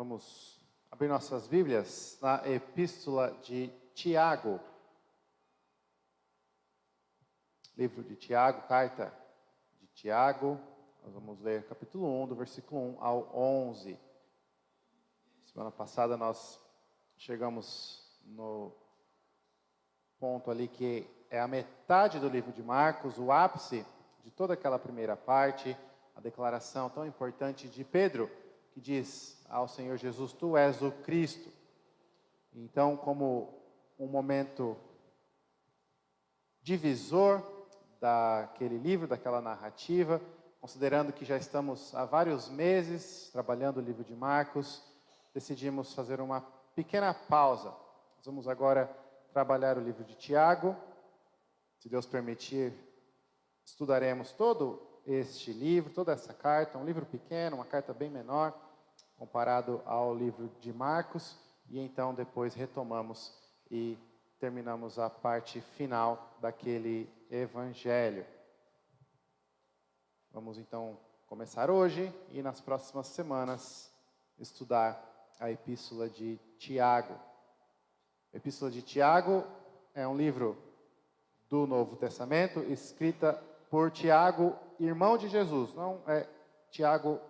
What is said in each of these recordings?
Vamos abrir nossas Bíblias na Epístola de Tiago. Livro de Tiago, carta de Tiago. Nós vamos ler capítulo 1, do versículo 1 ao 11. Semana passada nós chegamos no ponto ali que é a metade do livro de Marcos, o ápice de toda aquela primeira parte, a declaração tão importante de Pedro, que diz ao Senhor Jesus: Tu és o Cristo. Então, como um momento divisor daquele livro, daquela narrativa, considerando que já estamos há vários meses trabalhando o livro de Marcos, decidimos fazer uma pequena pausa. Nós vamos agora trabalhar o livro de Tiago. Se Deus permitir, estudaremos todo este livro, toda essa carta, um livro pequeno, uma carta bem menor, comparado ao livro de Marcos, e então depois retomamos e terminamos a parte final daquele evangelho. Vamos então começar hoje e nas próximas semanas estudar a Epístola de Tiago. A Epístola de Tiago é um livro do Novo Testamento, escrita por Tiago, irmão de Jesus. Não é Tiago,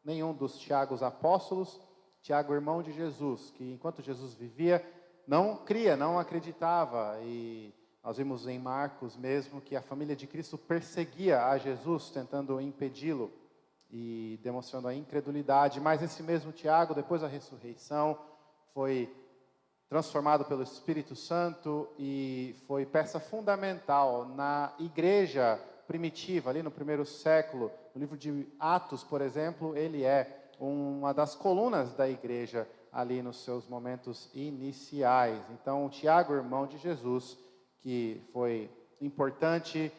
nenhum dos Tiagos apóstolos, Tiago, irmão de Jesus, que enquanto Jesus vivia, não cria, não acreditava. E nós vimos em Marcos mesmo que a família de Cristo perseguia a Jesus, tentando impedi-lo e demonstrando a incredulidade. Mas esse mesmo Tiago, depois da ressurreição, foi transformado pelo Espírito Santo e foi peça fundamental na igreja primitiva, ali no primeiro século. No livro de Atos, por exemplo, ele é uma das colunas da igreja ali nos seus momentos iniciais. Então, o Tiago, irmão de Jesus, que foi importante,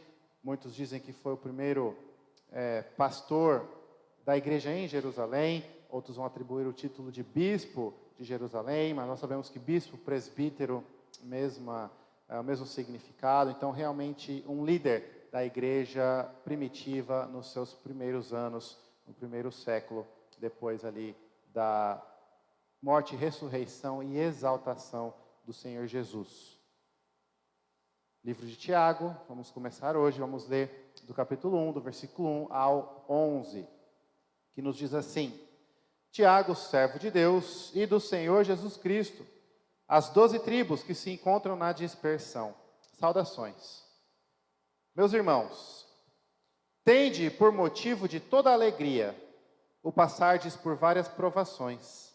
muitos dizem que foi o primeiro pastor da igreja em Jerusalém, outros vão atribuir o título de bispo de Jerusalém, mas nós sabemos que bispo, presbítero, o mesmo significado. Então, realmente, um líder da igreja primitiva nos seus primeiros anos, no primeiro século, depois ali da morte, ressurreição e exaltação do Senhor Jesus. Livro de Tiago, vamos começar hoje, vamos ler do capítulo 1, do versículo 1 ao 11, que nos diz assim: Tiago, servo de Deus e do Senhor Jesus Cristo, as 12 tribos que se encontram na dispersão, saudações. Meus irmãos, tende por motivo de toda alegria o passardes por várias provações,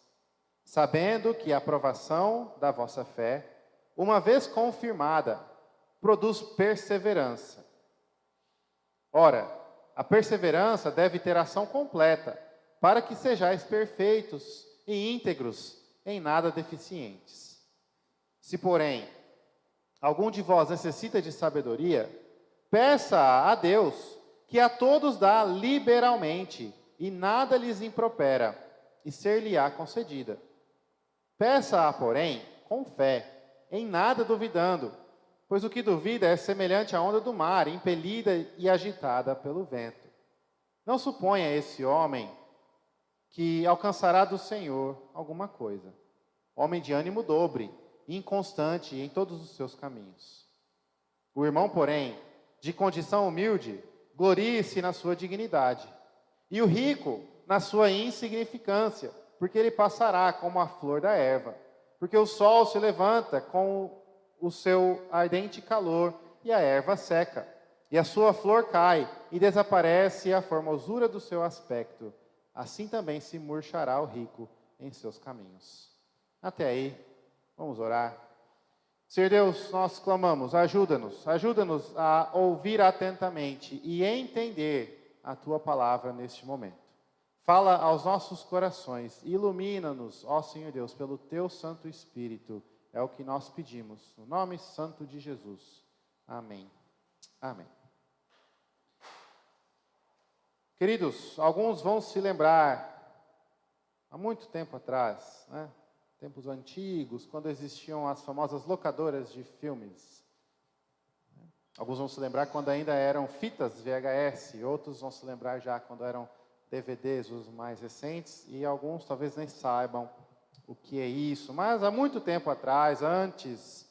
sabendo que a provação da vossa fé, uma vez confirmada, produz perseverança. Ora, a perseverança deve ter ação completa, para que sejais perfeitos e íntegros, em nada deficientes. Se, porém, algum de vós necessita de sabedoria, peça a Deus, que a todos dá liberalmente, e nada lhes impropera, e ser-lhe-á concedida. Peça-a, porém, com fé, em nada duvidando, pois o que duvida é semelhante à onda do mar, impelida e agitada pelo vento. Não suponha esse homem que alcançará do Senhor alguma coisa. Homem de ânimo dobre, inconstante em todos os seus caminhos. O irmão, porém, de condição humilde, glorie-se na sua dignidade, e o rico na sua insignificância, porque ele passará como a flor da erva, porque o sol se levanta com o seu ardente calor, e a erva seca, e a sua flor cai, e desaparece a formosura do seu aspecto. Assim também se murchará o rico em seus caminhos. Até aí, vamos orar. Senhor Deus, nós clamamos, ajuda-nos a ouvir atentamente e entender a Tua palavra neste momento. Fala aos nossos corações, ilumina-nos, ó Senhor Deus, pelo Teu Santo Espírito. É o que nós pedimos, no nome santo de Jesus. Amém. Amém. Queridos, alguns vão se lembrar, há muito tempo atrás, tempos antigos, quando existiam as famosas locadoras de filmes. Alguns vão se lembrar quando ainda eram fitas VHS, outros vão se lembrar já quando eram DVDs, os mais recentes, e alguns talvez nem saibam o que é isso. Mas há muito tempo atrás, antes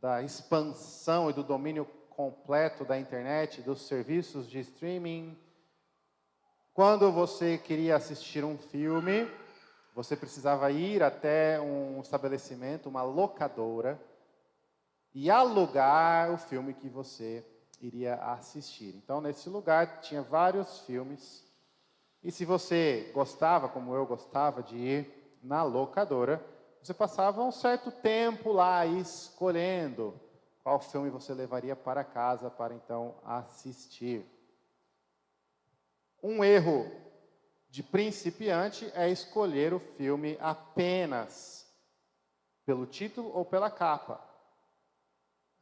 da expansão e do domínio completo da internet, dos serviços de streaming, quando você queria assistir um filme, você precisava ir até um estabelecimento, uma locadora, e alugar o filme que você iria assistir. Então, nesse lugar, tinha vários filmes. E se você gostava, como eu gostava, de ir na locadora, você passava um certo tempo lá escolhendo qual filme você levaria para casa para, então, assistir. Um erro de principiante é escolher o filme apenas pelo título ou pela capa.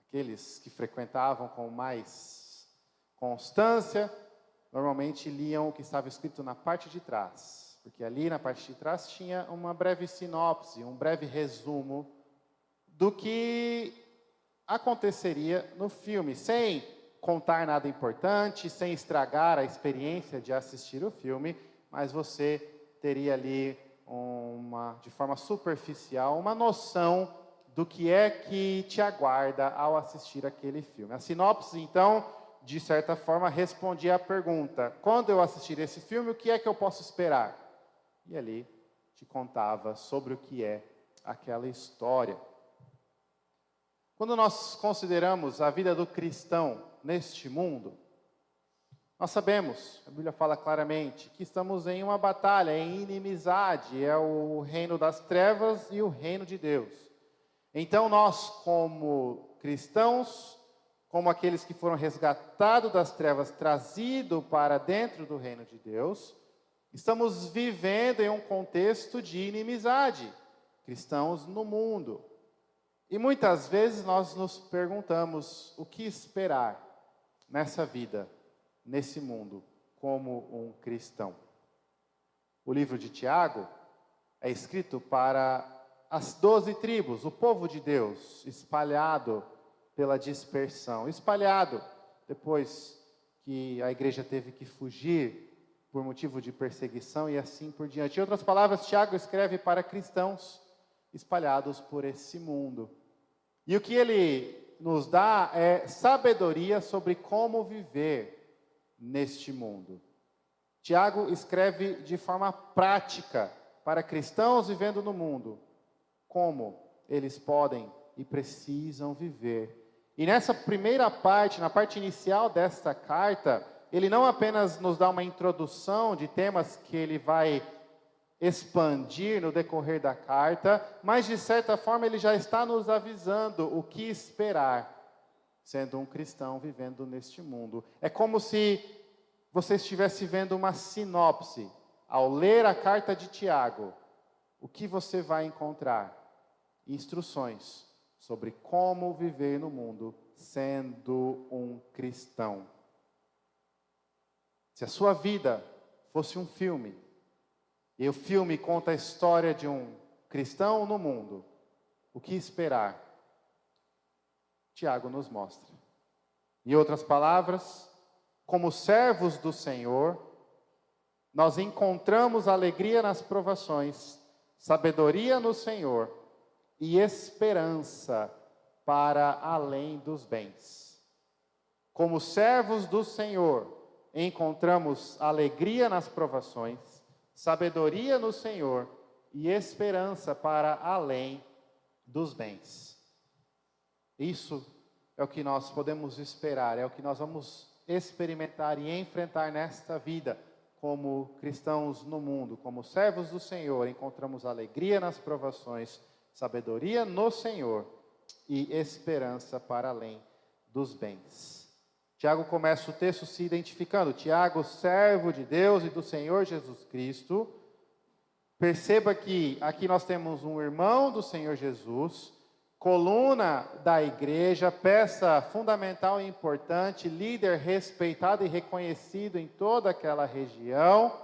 Aqueles que frequentavam com mais constância, normalmente liam o que estava escrito na parte de trás, porque ali na parte de trás tinha uma breve sinopse, um breve resumo do que aconteceria no filme, sem contar nada importante, sem estragar a experiência de assistir o filme, mas você teria ali de forma superficial, uma noção do que é que te aguarda ao assistir aquele filme. A sinopse, então, de certa forma, respondia à pergunta: quando eu assistir esse filme, o que é que eu posso esperar? E ali te contava sobre o que é aquela história. Quando nós consideramos a vida do cristão neste mundo, nós sabemos, a Bíblia fala claramente, que estamos em uma batalha, em inimizade, é o reino das trevas e o reino de Deus. Então nós, como cristãos, como aqueles que foram resgatados das trevas, trazidos para dentro do reino de Deus, estamos vivendo em um contexto de inimizade, cristãos no mundo. E muitas vezes nós nos perguntamos o que esperar nessa vida, nesse mundo, como um cristão. O livro de Tiago é escrito para as 12 tribos, o povo de Deus, espalhado pela dispersão, espalhado depois que a igreja teve que fugir por motivo de perseguição e assim por diante. Em outras palavras, Tiago escreve para cristãos espalhados por esse mundo. E o que ele nos dá é sabedoria sobre como viver neste mundo. Tiago escreve de forma prática para cristãos vivendo no mundo, como eles podem e precisam viver. E nessa primeira parte, na parte inicial desta carta, ele não apenas nos dá uma introdução de temas que ele vai expandir no decorrer da carta, mas de certa forma ele já está nos avisando o que esperar, sendo um cristão vivendo neste mundo. É como se você estivesse vendo uma sinopse. Ao ler a carta de Tiago, o que você vai encontrar? Instruções sobre como viver no mundo sendo um cristão. Se a sua vida fosse um filme, e o filme conta a história de um cristão no mundo, o que esperar? Tiago nos mostra. Em outras palavras, como servos do Senhor, nós encontramos alegria nas provações, sabedoria no Senhor e esperança para além dos bens. Como servos do Senhor, encontramos alegria nas provações, sabedoria no Senhor e esperança para além dos bens. Isso é o que nós podemos esperar, é o que nós vamos experimentar e enfrentar nesta vida como cristãos no mundo. Como servos do Senhor, encontramos alegria nas provações, sabedoria no Senhor e esperança para além dos bens. Tiago começa o texto se identificando. Tiago, servo de Deus e do Senhor Jesus Cristo. Perceba que aqui nós temos um irmão do Senhor Jesus, coluna da igreja, peça fundamental e importante, líder respeitado e reconhecido em toda aquela região,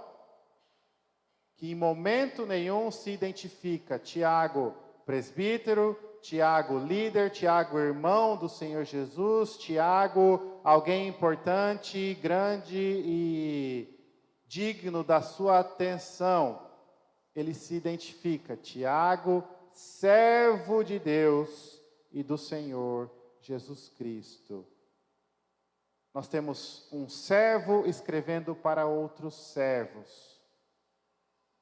que em momento nenhum se identifica. Tiago, presbítero, Tiago, líder, Tiago, irmão do Senhor Jesus, Tiago, alguém importante, grande e digno da sua atenção. Ele se identifica, Tiago, servo de Deus e do Senhor Jesus Cristo. Nós temos um servo escrevendo para outros servos.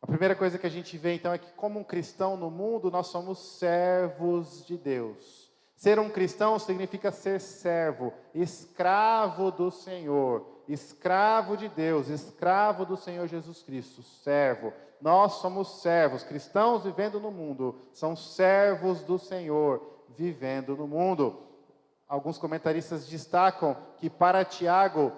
A primeira coisa que a gente vê, então, é que como um cristão no mundo, nós somos servos de Deus. Ser um cristão significa ser servo, escravo do Senhor, escravo de Deus, escravo do Senhor Jesus Cristo, servo. Nós somos servos, cristãos vivendo no mundo, são servos do Senhor, vivendo no mundo. Alguns comentaristas destacam que para Tiago,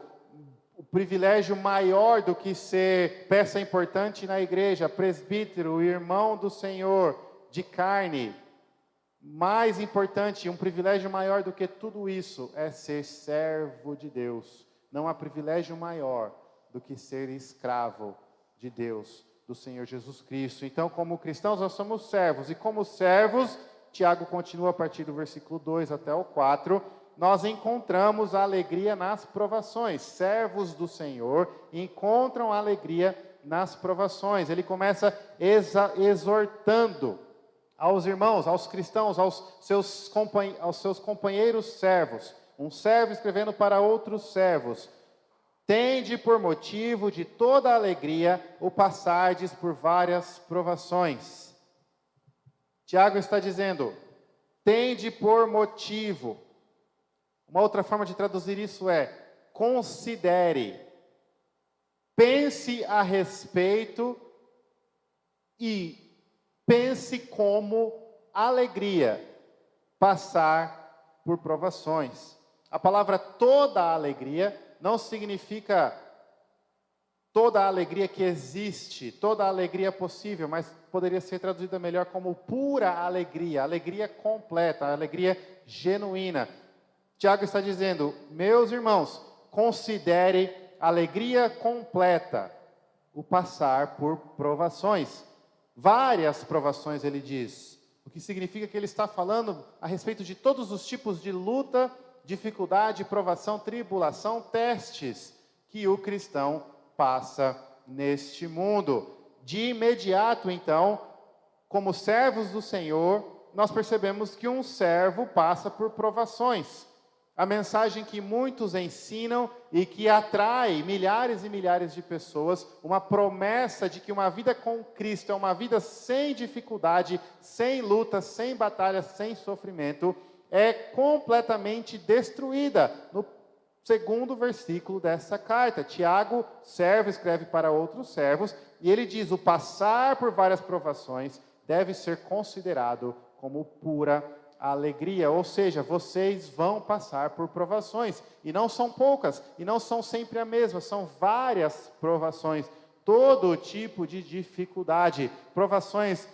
o privilégio maior do que ser peça importante na igreja, presbítero, irmão do Senhor, de carne, mais importante, um privilégio maior do que tudo isso é ser servo de Deus. Não há privilégio maior do que ser escravo de Deus, do Senhor Jesus Cristo. Então, como cristãos, nós somos servos. E como servos, Tiago continua a partir do versículo 2 até o 4, nós encontramos a alegria nas provações. Servos do Senhor encontram a alegria nas provações. Ele começa exortando aos irmãos, aos cristãos, aos seus companheiros servos. Um servo escrevendo para outros servos. Tende por motivo de toda alegria o passardes por várias provações. Tiago está dizendo, tende por motivo. Uma outra forma de traduzir isso é, considere, pense a respeito e pense como alegria passar por provações. A palavra toda a alegria não significa toda a alegria que existe, toda a alegria possível, mas poderia ser traduzida melhor como pura alegria, alegria completa, alegria genuína. Tiago está dizendo, meus irmãos, considere alegria completa o passar por provações. Várias provações, ele diz. O que significa que ele está falando a respeito de todos os tipos de luta, dificuldade, provação, tribulação, testes que o cristão passa neste mundo. De imediato, então, como servos do Senhor, nós percebemos que um servo passa por provações. A mensagem que muitos ensinam e que atrai milhares e milhares de pessoas, uma promessa de que uma vida com Cristo é uma vida sem dificuldade, sem luta, sem batalha, sem sofrimento, é completamente destruída. No segundo versículo dessa carta, Tiago, servo, escreve para outros servos, e ele diz, o passar por várias provações deve ser considerado como pura alegria, ou seja, vocês vão passar por provações, e não são poucas, e não são sempre a mesma, são várias provações, todo tipo de dificuldade, provações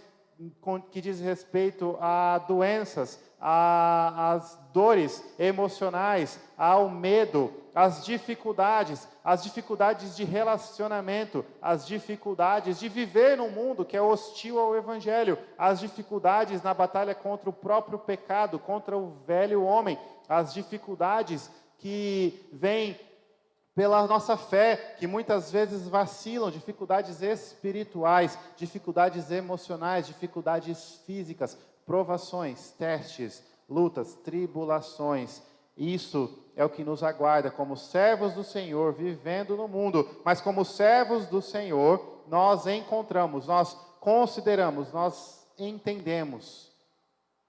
que diz respeito a doenças, às dores emocionais, ao medo, às dificuldades de relacionamento, as dificuldades de viver num mundo que é hostil ao Evangelho, as dificuldades na batalha contra o próprio pecado, contra o velho homem, as dificuldades que vêm pela nossa fé, que muitas vezes vacilam, dificuldades espirituais, dificuldades emocionais, dificuldades físicas, provações, testes, lutas, tribulações. Isso é o que nos aguarda como servos do Senhor, vivendo no mundo. Mas como servos do Senhor, nós encontramos, nós consideramos, nós entendemos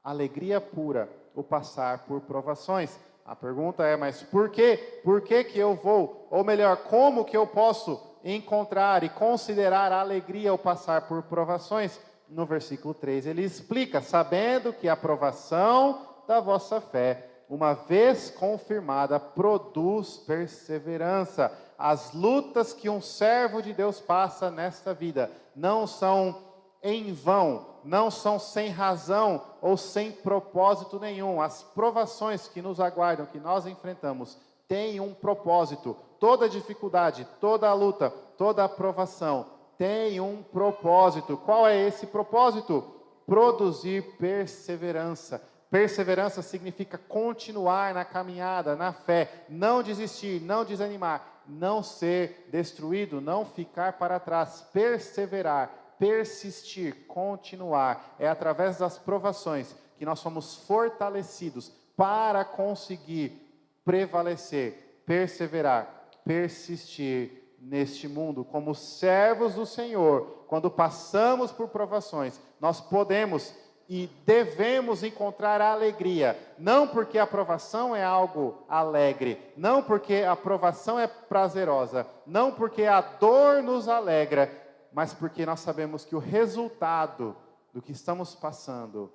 alegria pura o passar por provações. A pergunta é, mas por quê? Por que que eu vou? Ou melhor, como que eu posso encontrar e considerar a alegria ao passar por provações? No versículo 3 ele explica, sabendo que a provação da vossa fé, uma vez confirmada, produz perseverança. As lutas que um servo de Deus passa nesta vida não são em vão, não são sem razão ou sem propósito nenhum. As provações que nos aguardam, que nós enfrentamos, têm um propósito. Toda dificuldade, toda luta, toda provação tem um propósito. Qual é esse propósito? Produzir perseverança. Perseverança significa continuar na caminhada, na fé, não desistir, não desanimar, não ser destruído, não ficar para trás, perseverar, persistir, continuar. É através das provações que nós somos fortalecidos para conseguir prevalecer, perseverar, persistir neste mundo. Como servos do Senhor, quando passamos por provações, nós podemos e devemos encontrar a alegria, não porque a provação é algo alegre, não porque a provação é prazerosa, não porque a dor nos alegra, mas porque nós sabemos que o resultado do que estamos passando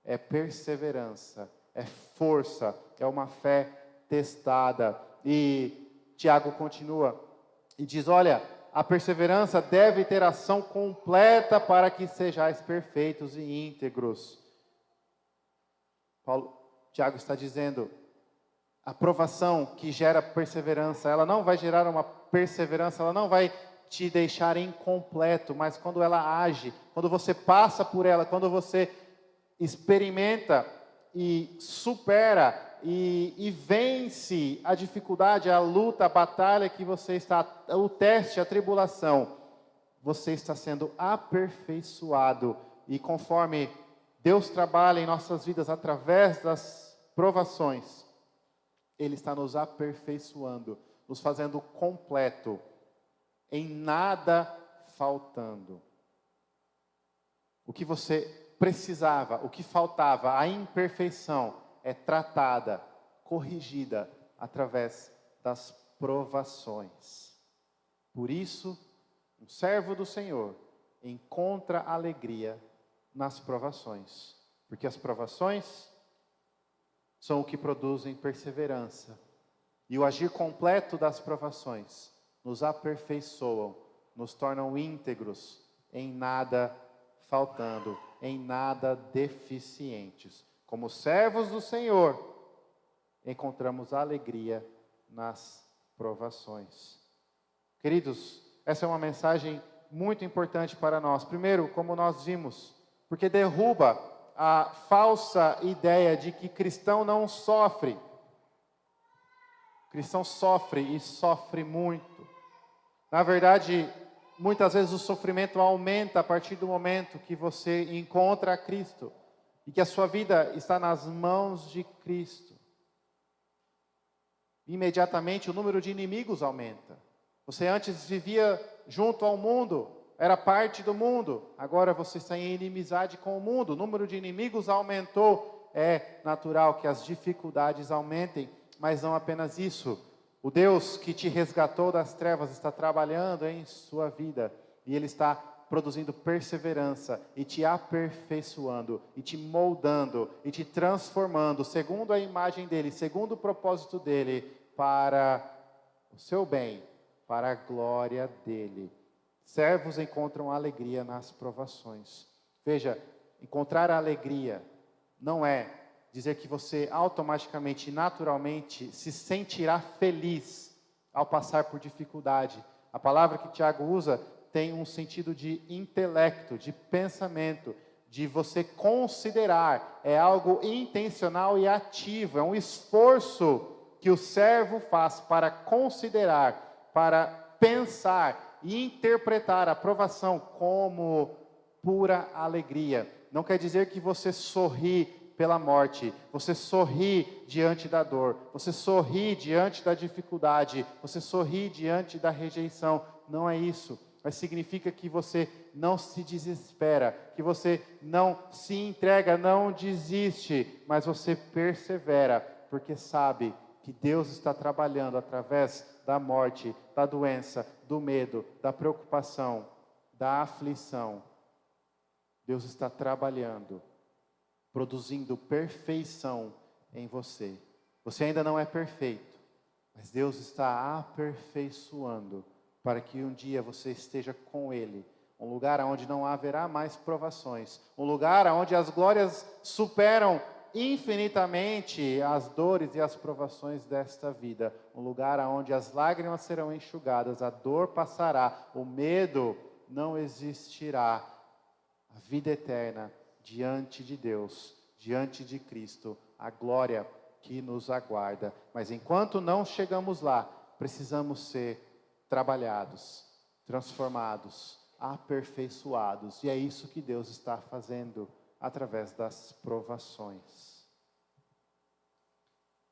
é perseverança, é força, é uma fé testada. E Tiago continua e diz: olha, a perseverança deve ter ação completa para que sejais perfeitos e íntegros. Tiago está dizendo, a provação que gera perseverança, ela não vai gerar uma perseverança, ela não vai te deixar incompleto, mas quando ela age, quando você passa por ela, quando você experimenta e supera e vence a dificuldade, a luta, a batalha que você está, o teste, a tribulação, você está sendo aperfeiçoado. E conforme Deus trabalha em nossas vidas através das provações, Ele está nos aperfeiçoando, nos fazendo completo, em nada faltando. O que você precisava, o que faltava, a imperfeição é tratada, corrigida através das provações. Por isso, um servo do Senhor encontra alegria nas provações, porque as provações são o que produzem perseverança, e o agir completo das provações nos aperfeiçoam, nos tornam íntegros, em nada faltando, em nada deficientes. Como servos do Senhor, encontramos alegria nas provações. Queridos, essa é uma mensagem muito importante para nós. Primeiro, como nós vimos, porque derruba a falsa ideia de que cristão não sofre. Cristão sofre e sofre muito. Na verdade, muitas vezes o sofrimento aumenta a partir do momento que você encontra a Cristo e que a sua vida está nas mãos de Cristo. Imediatamente o número de inimigos aumenta. Você antes vivia junto ao mundo, era parte do mundo, agora você está em inimizade com o mundo, o número de inimigos aumentou. É natural que as dificuldades aumentem, mas não apenas isso. O Deus que te resgatou das trevas está trabalhando em sua vida, e Ele está produzindo perseverança, e te aperfeiçoando, e te moldando, e te transformando, segundo a imagem dEle, segundo o propósito dEle, para o seu bem, para a glória dEle. Servos encontram alegria nas provações. Veja, encontrar a alegria não é dizer que você automaticamente, naturalmente, se sentirá feliz ao passar por dificuldade. A palavra que Tiago usa tem um sentido de intelecto, de pensamento, de você considerar. É algo intencional e ativo, é um esforço que o servo faz para considerar, para pensar e interpretar a provação como pura alegria. Não quer dizer que você sorri pela morte, você sorri diante da dor, você sorri diante da dificuldade, você sorri diante da rejeição. Não é isso, mas significa que você não se desespera, que você não se entrega, não desiste, mas você persevera, porque sabe que Deus está trabalhando através da morte, da doença, do medo, da preocupação, da aflição. Deus está trabalhando, produzindo perfeição em você. Você ainda não é perfeito, mas Deus está aperfeiçoando para que um dia você esteja com Ele. Um lugar onde não haverá mais provações. Um lugar onde as glórias superam infinitamente as dores e as provações desta vida. Um lugar onde as lágrimas serão enxugadas, a dor passará, o medo não existirá. A vida eterna diante de Deus, diante de Cristo, a glória que nos aguarda. Mas enquanto não chegamos lá, precisamos ser trabalhados, transformados, aperfeiçoados. E é isso que Deus está fazendo através das provações.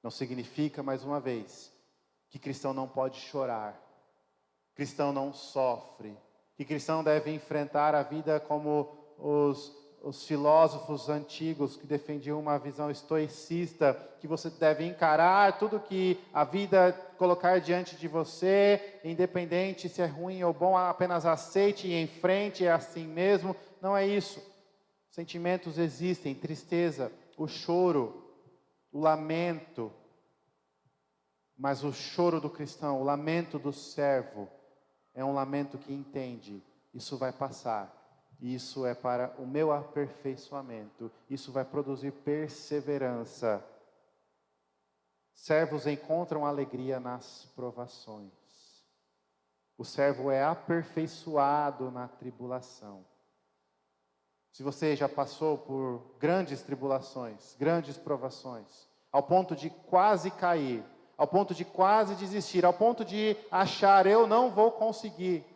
Não significa, mais uma vez, que cristão não pode chorar, cristão não sofre, que cristão deve enfrentar a vida como os filósofos antigos que defendiam uma visão estoicista, que você deve encarar tudo que a vida colocar diante de você, independente se é ruim ou bom, apenas aceite e enfrente, é assim mesmo. Não é isso. Sentimentos existem, tristeza, o choro, o lamento, mas o choro do cristão, o lamento do servo, é um lamento que entende, isso vai passar. Isso é para o meu aperfeiçoamento. Isso vai produzir perseverança. Servos encontram alegria nas provações. O servo é aperfeiçoado na tribulação. Se você já passou por grandes tribulações, grandes provações, ao ponto de quase cair, ao ponto de quase desistir, ao ponto de achar, eu não vou conseguir.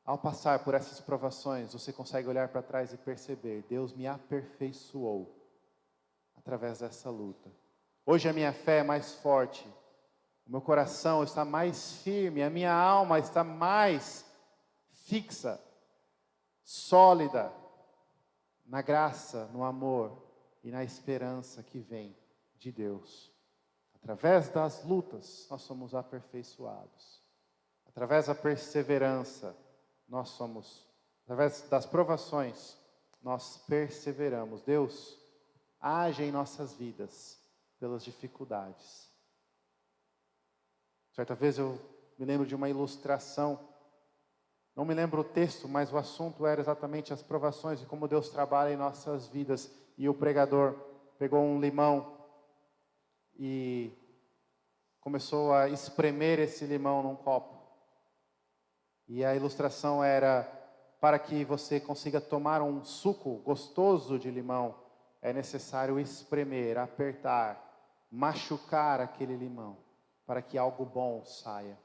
Ao passar por essas provações, você consegue olhar para trás e perceber, Deus me aperfeiçoou através dessa luta. Hoje a minha fé é mais forte, o meu coração está mais firme, a minha alma está mais fixa, sólida, na graça, no amor e na esperança que vem de Deus. Através das lutas, nós somos aperfeiçoados. Através da perseverança, nós somos, através das provações, nós perseveramos. Deus age em nossas vidas pelas dificuldades. Certa vez eu me lembro de uma ilustração, não me lembro o texto, mas o assunto era exatamente as provações e como Deus trabalha em nossas vidas. E o pregador pegou um limão e começou a espremer esse limão num copo. E a ilustração era, para que você consiga tomar um suco gostoso de limão, é necessário espremer, apertar, machucar aquele limão, para que algo bom saia.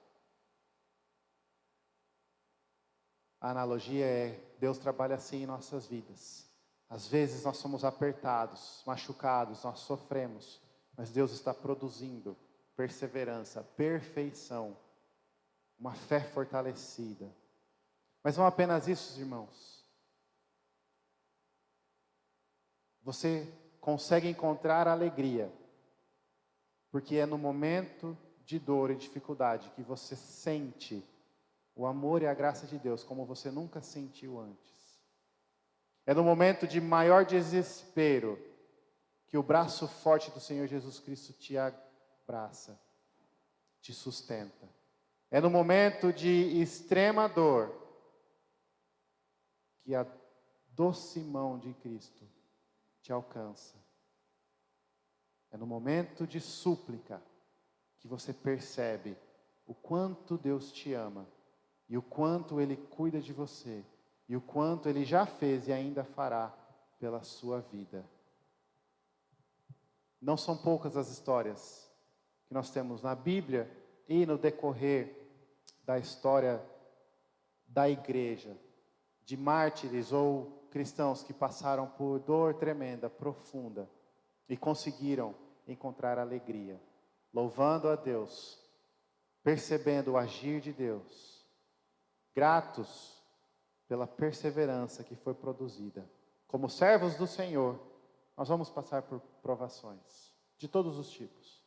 A analogia é, Deus trabalha assim em nossas vidas. Às vezes nós somos apertados, machucados, nós sofremos, mas Deus está produzindo perseverança, perfeição, uma fé fortalecida. Mas não apenas isso, irmãos. Você consegue encontrar alegria, porque é no momento de dor e dificuldade que você sente o amor e a graça de Deus como você nunca sentiu antes. É no momento de maior desespero que o braço forte do Senhor Jesus Cristo te abraça, te sustenta. É no momento de extrema dor que a doce mão de Cristo te alcança. É no momento de súplica que você percebe o quanto Deus te ama e o quanto Ele cuida de você e o quanto Ele já fez e ainda fará pela sua vida. Não são poucas as histórias que nós temos na Bíblia e no decorrer da história da igreja, de mártires ou cristãos que passaram por dor tremenda, profunda, e conseguiram encontrar alegria, louvando a Deus, percebendo o agir de Deus, gratos pela perseverança que foi produzida. Como servos do Senhor, nós vamos passar por provações, de todos os tipos,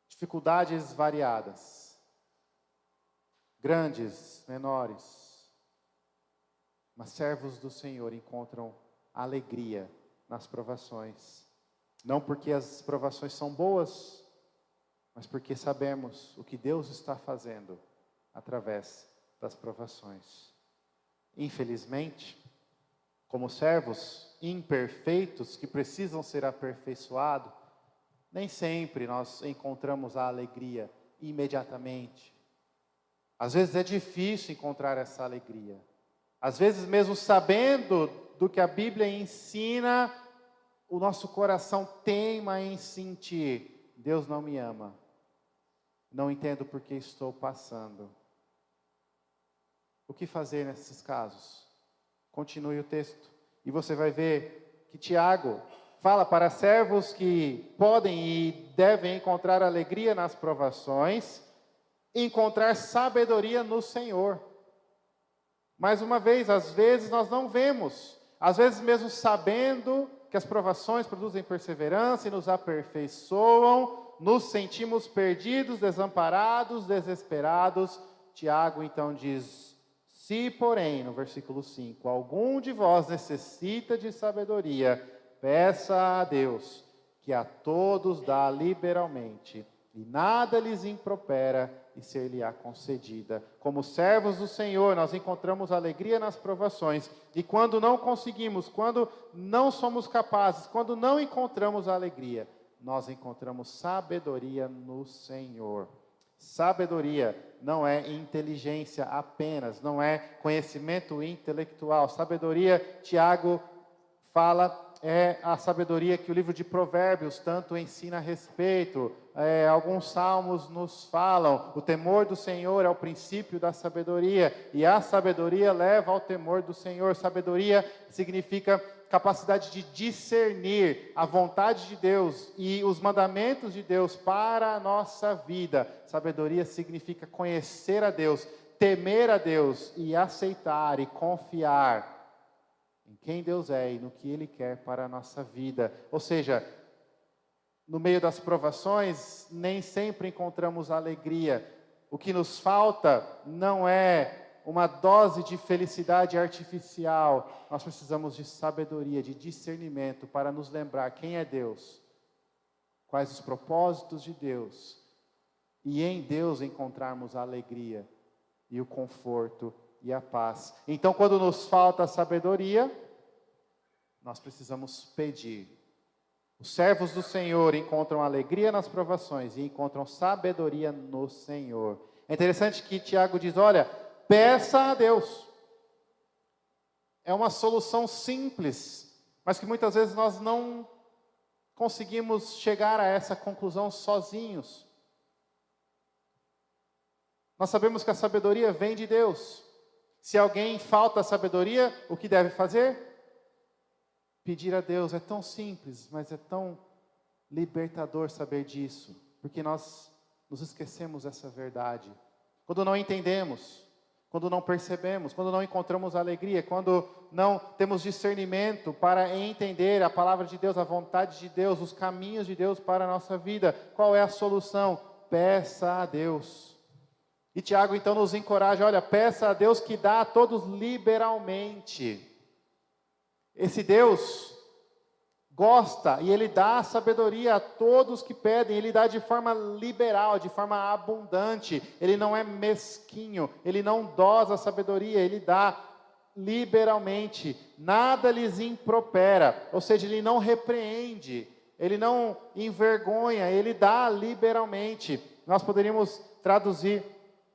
dificuldades variadas, grandes, menores, mas servos do Senhor encontram alegria nas provações, não porque as provações são boas, mas porque sabemos o que Deus está fazendo através das provações. Infelizmente, como servos imperfeitos que precisam ser aperfeiçoados, nem sempre nós encontramos a alegria imediatamente. Às vezes é difícil encontrar essa alegria. Às vezes, mesmo sabendo do que a Bíblia ensina, o nosso coração teima em sentir Deus não me ama. Não entendo por que estou passando. O que fazer nesses casos? Continue o texto e você vai ver que Tiago fala para servos que podem e devem encontrar alegria nas provações, encontrar sabedoria no Senhor. Mais uma vez, às vezes nós não vemos, às vezes mesmo sabendo que as provações produzem perseverança e nos aperfeiçoam, nos sentimos perdidos, desamparados, desesperados. Tiago então diz: se porém, no versículo 5, algum de vós necessita de sabedoria, peça a Deus, que a todos dá liberalmente, e nada lhes impropera, e ser-lhe-á concedida. Como servos do Senhor, nós encontramos alegria nas provações, e quando não conseguimos, quando não somos capazes, quando não encontramos alegria, nós encontramos sabedoria no Senhor. Sabedoria não é inteligência apenas, não é conhecimento intelectual. Sabedoria, Tiago fala, é a sabedoria que o livro de Provérbios tanto ensina a respeito. Alguns salmos nos falam, o temor do Senhor é o princípio da sabedoria, e a sabedoria leva ao temor do Senhor. Sabedoria significa capacidade de discernir a vontade de Deus e os mandamentos de Deus para a nossa vida. Sabedoria significa conhecer a Deus, temer a Deus e aceitar e confiar em quem Deus é e no que Ele quer para a nossa vida. Ou seja, no meio das provações, nem sempre encontramos alegria. O que nos falta não é uma dose de felicidade artificial. Nós precisamos de sabedoria, de discernimento para nos lembrar quem é Deus, quais os propósitos de Deus, e em Deus encontrarmos a alegria e o conforto e a paz. Então, quando nos falta sabedoria, nós precisamos pedir. Os servos do Senhor encontram alegria nas provações e encontram sabedoria no Senhor. É interessante que Tiago diz, olha, peça a Deus. É uma solução simples, mas que muitas vezes nós não conseguimos chegar a essa conclusão sozinhos. Nós sabemos que a sabedoria vem de Deus. Se alguém falta sabedoria, o que deve fazer? Pedir a Deus. É tão simples, mas é tão libertador saber disso, porque nós nos esquecemos dessa verdade. Quando não entendemos, quando não percebemos, quando não encontramos alegria, quando não temos discernimento para entender a palavra de Deus, a vontade de Deus, os caminhos de Deus para a nossa vida, qual é a solução? Peça a Deus. E Tiago então nos encoraja, olha, peça a Deus que dá a todos liberalmente. Esse Deus gosta e Ele dá sabedoria a todos que pedem, Ele dá de forma liberal, de forma abundante. Ele não é mesquinho, Ele não dosa a sabedoria, Ele dá liberalmente. Nada lhes impropera, ou seja, Ele não repreende, Ele não envergonha, Ele dá liberalmente. Nós poderíamos traduzir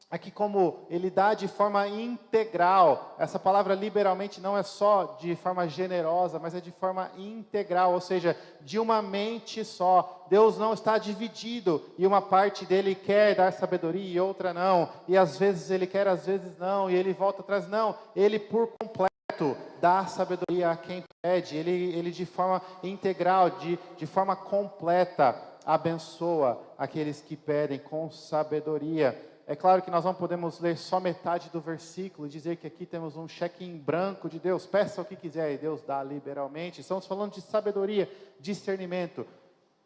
aqui como Ele dá de forma integral. Essa palavra liberalmente não é só de forma generosa, mas é de forma integral, ou seja, de uma mente só. Deus não está dividido, e uma parte dele quer dar sabedoria e outra não, e às vezes Ele quer, às vezes não, e Ele volta atrás, não. Ele por completo dá sabedoria a quem pede. Ele de forma integral, de forma completa, abençoa aqueles que pedem com sabedoria. É claro que nós não podemos ler só metade do versículo e dizer que aqui temos um cheque em branco de Deus. Peça o que quiser e Deus dá liberalmente. Estamos falando de sabedoria, discernimento,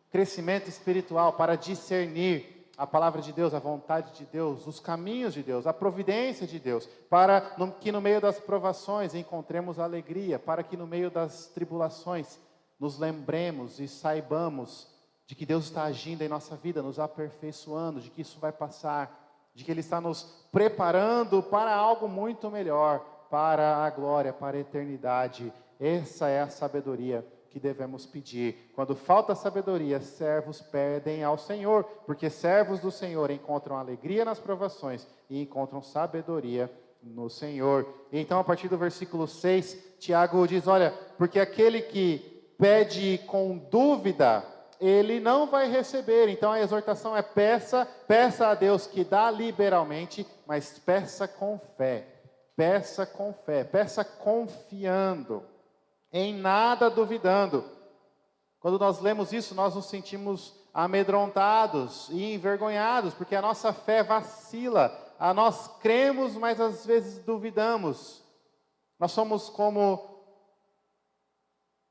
crescimento espiritual para discernir a palavra de Deus, a vontade de Deus, os caminhos de Deus, a providência de Deus, para que no meio das provações encontremos alegria, para que no meio das tribulações nos lembremos e saibamos de que Deus está agindo em nossa vida, nos aperfeiçoando, de que isso vai passar, de que Ele está nos preparando para algo muito melhor, para a glória, para a eternidade. Essa é a sabedoria que devemos pedir. Quando falta sabedoria, servos pedem ao Senhor, porque servos do Senhor encontram alegria nas provações e encontram sabedoria no Senhor. E então, a partir do versículo 6, Tiago diz, olha, porque aquele que pede com dúvida, ele não vai receber. Então a exortação é peça a Deus que dá liberalmente, mas peça com fé. Peça com fé, peça confiando, em nada duvidando. Quando nós lemos isso, nós nos sentimos amedrontados e envergonhados, porque a nossa fé vacila. Nós cremos, mas às vezes duvidamos. Nós somos como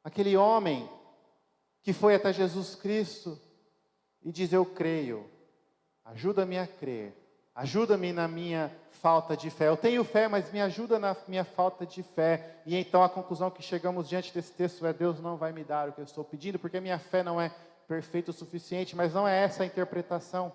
aquele homem que foi até Jesus Cristo e diz: eu creio, ajuda-me a crer, ajuda-me na minha falta de fé. Eu tenho fé, mas me ajuda na minha falta de fé. E então a conclusão que chegamos diante desse texto é: Deus não vai me dar o que eu estou pedindo, porque a minha fé não é perfeita o suficiente. Mas não é essa a interpretação.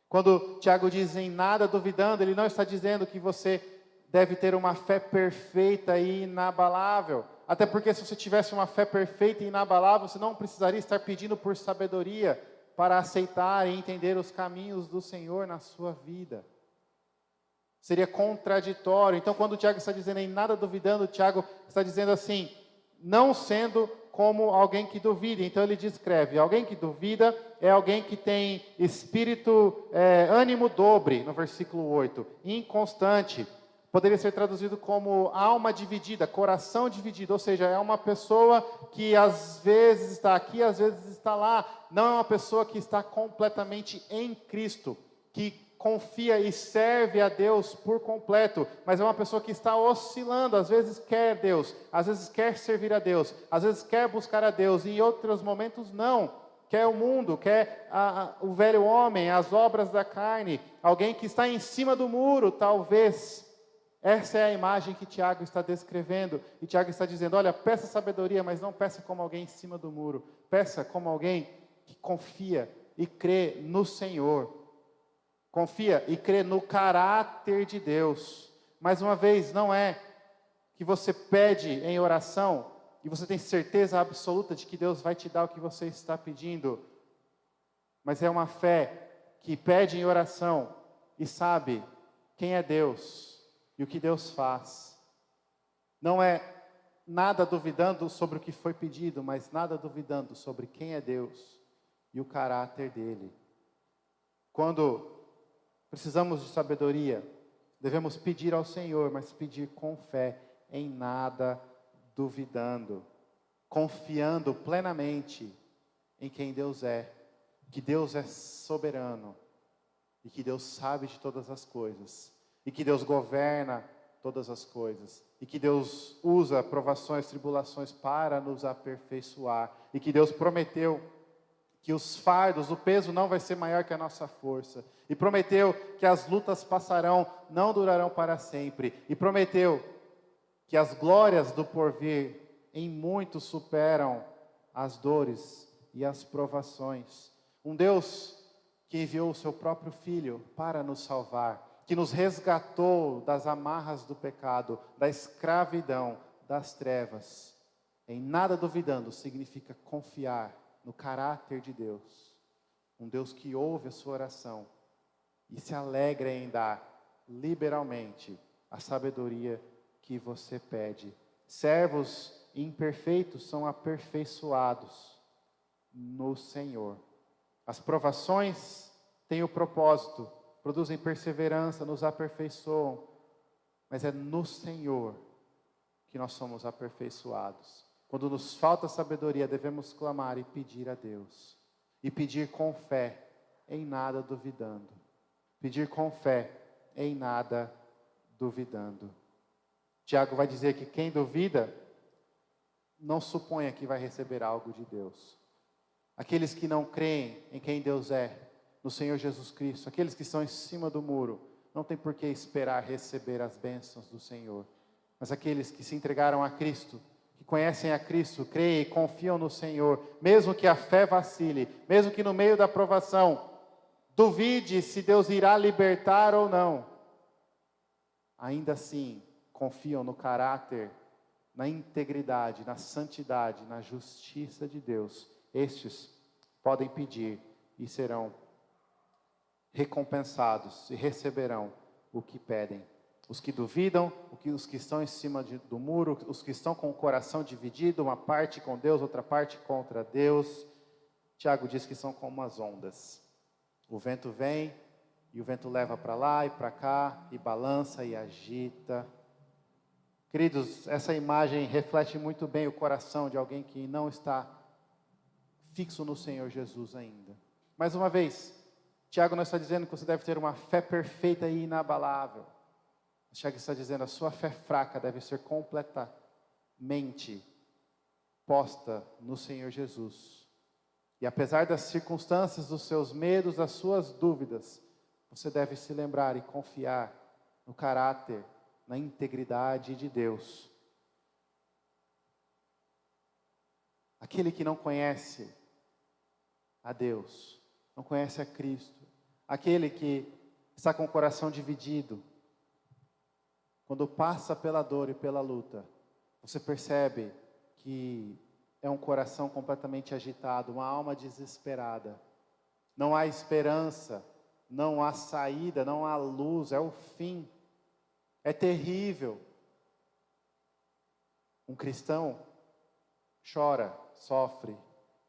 Quando Tiago diz em nada duvidando, ele não está dizendo que você deve ter uma fé perfeita e inabalável. Até porque se você tivesse uma fé perfeita e inabalável, você não precisaria estar pedindo por sabedoria para aceitar e entender os caminhos do Senhor na sua vida. Seria contraditório. Então, quando o Tiago está dizendo em nada duvidando, o Tiago está dizendo assim, não sendo como alguém que duvida. Então, ele descreve: alguém que duvida é alguém que tem espírito, ânimo dobre, no versículo 8, inconstante. Poderia ser traduzido como alma dividida, coração dividido, ou seja, é uma pessoa que às vezes está aqui, às vezes está lá. Não é uma pessoa que está completamente em Cristo, que confia e serve a Deus por completo, mas é uma pessoa que está oscilando. Às vezes quer Deus, às vezes quer servir a Deus, às vezes quer buscar a Deus, e em outros momentos não. Quer o mundo, quer o velho homem, as obras da carne, alguém que está em cima do muro, talvez. Essa é a imagem que Tiago está descrevendo. E Tiago está dizendo: olha, peça sabedoria, mas não peça como alguém em cima do muro. Peça como alguém que confia e crê no Senhor. Confia e crê no caráter de Deus. Mais uma vez, não é que você pede em oração e você tem certeza absoluta de que Deus vai te dar o que você está pedindo. Mas é uma fé que pede em oração e sabe quem é Deus e o que Deus faz. Não é nada duvidando sobre o que foi pedido, mas nada duvidando sobre quem é Deus e o caráter dele. Quando precisamos de sabedoria, devemos pedir ao Senhor, mas pedir com fé, em nada duvidando, confiando plenamente em quem Deus é, que Deus é soberano e que Deus sabe de todas as coisas. E que Deus governa todas as coisas. E que Deus usa provações, tribulações para nos aperfeiçoar. E que Deus prometeu que os fardos, o peso não vai ser maior que a nossa força. E prometeu que as lutas passarão, não durarão para sempre. E prometeu que as glórias do porvir em muito superam as dores e as provações. Um Deus que enviou o seu próprio Filho para nos salvar, que nos resgatou das amarras do pecado, da escravidão, das trevas. Em nada duvidando significa confiar no caráter de Deus. Um Deus que ouve a sua oração e se alegra em dar liberalmente a sabedoria que você pede. Servos imperfeitos são aperfeiçoados no Senhor. As provações têm o propósito, produzem perseverança, nos aperfeiçoam, mas é no Senhor que nós somos aperfeiçoados. Quando nos falta sabedoria, devemos clamar e pedir a Deus, e pedir com fé, em nada duvidando. Pedir com fé, em nada duvidando. Tiago vai dizer que quem duvida, não suponha que vai receber algo de Deus. Aqueles que não creem em quem Deus é, no Senhor Jesus Cristo, aqueles que estão em cima do muro, não tem por que esperar receber as bênçãos do Senhor. Mas aqueles que se entregaram a Cristo, que conhecem a Cristo, creem e confiam no Senhor, mesmo que a fé vacile, mesmo que no meio da provação, duvide se Deus irá libertar ou não, ainda assim, confiam no caráter, na integridade, na santidade, na justiça de Deus. Estes podem pedir e serão recompensados e receberão o que pedem. Os que duvidam, os que estão em cima do muro, os que estão com o coração dividido, uma parte com Deus, outra parte contra Deus, Tiago diz que são como as ondas. O vento vem e o vento leva para lá e para cá e balança e agita. Queridos, essa imagem reflete muito bem o coração de alguém que não está fixo no Senhor Jesus ainda. Mais uma vez, Tiago não está dizendo que você deve ter uma fé perfeita e inabalável. Tiago está dizendo que a sua fé fraca deve ser completamente posta no Senhor Jesus. E apesar das circunstâncias, dos seus medos, das suas dúvidas, você deve se lembrar e confiar no caráter, na integridade de Deus. Aquele que não conhece a Deus, não conhece a Cristo, aquele que está com o coração dividido, quando passa pela dor e pela luta, você percebe que é um coração completamente agitado, uma alma desesperada. Não há esperança, não há saída, não há luz, é o fim. É terrível. Um cristão chora, sofre.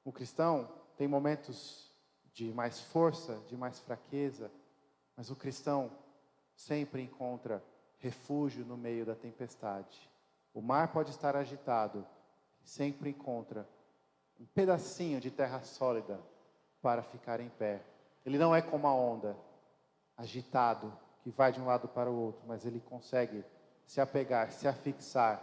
Um cristão tem momentos de mais força, de mais fraqueza, mas o cristão sempre encontra refúgio no meio da tempestade. O mar pode estar agitado, sempre encontra um pedacinho de terra sólida para ficar em pé. Ele não é como a onda, agitado, que vai de um lado para o outro, mas ele consegue se apegar, se afixar,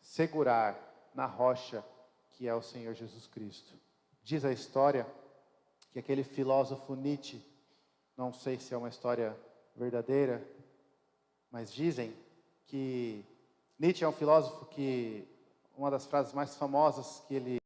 segurar na rocha que é o Senhor Jesus Cristo. Diz a história que aquele filósofo Nietzsche, não sei se é uma história verdadeira, mas dizem que Nietzsche é um filósofo que uma das frases mais famosas que ele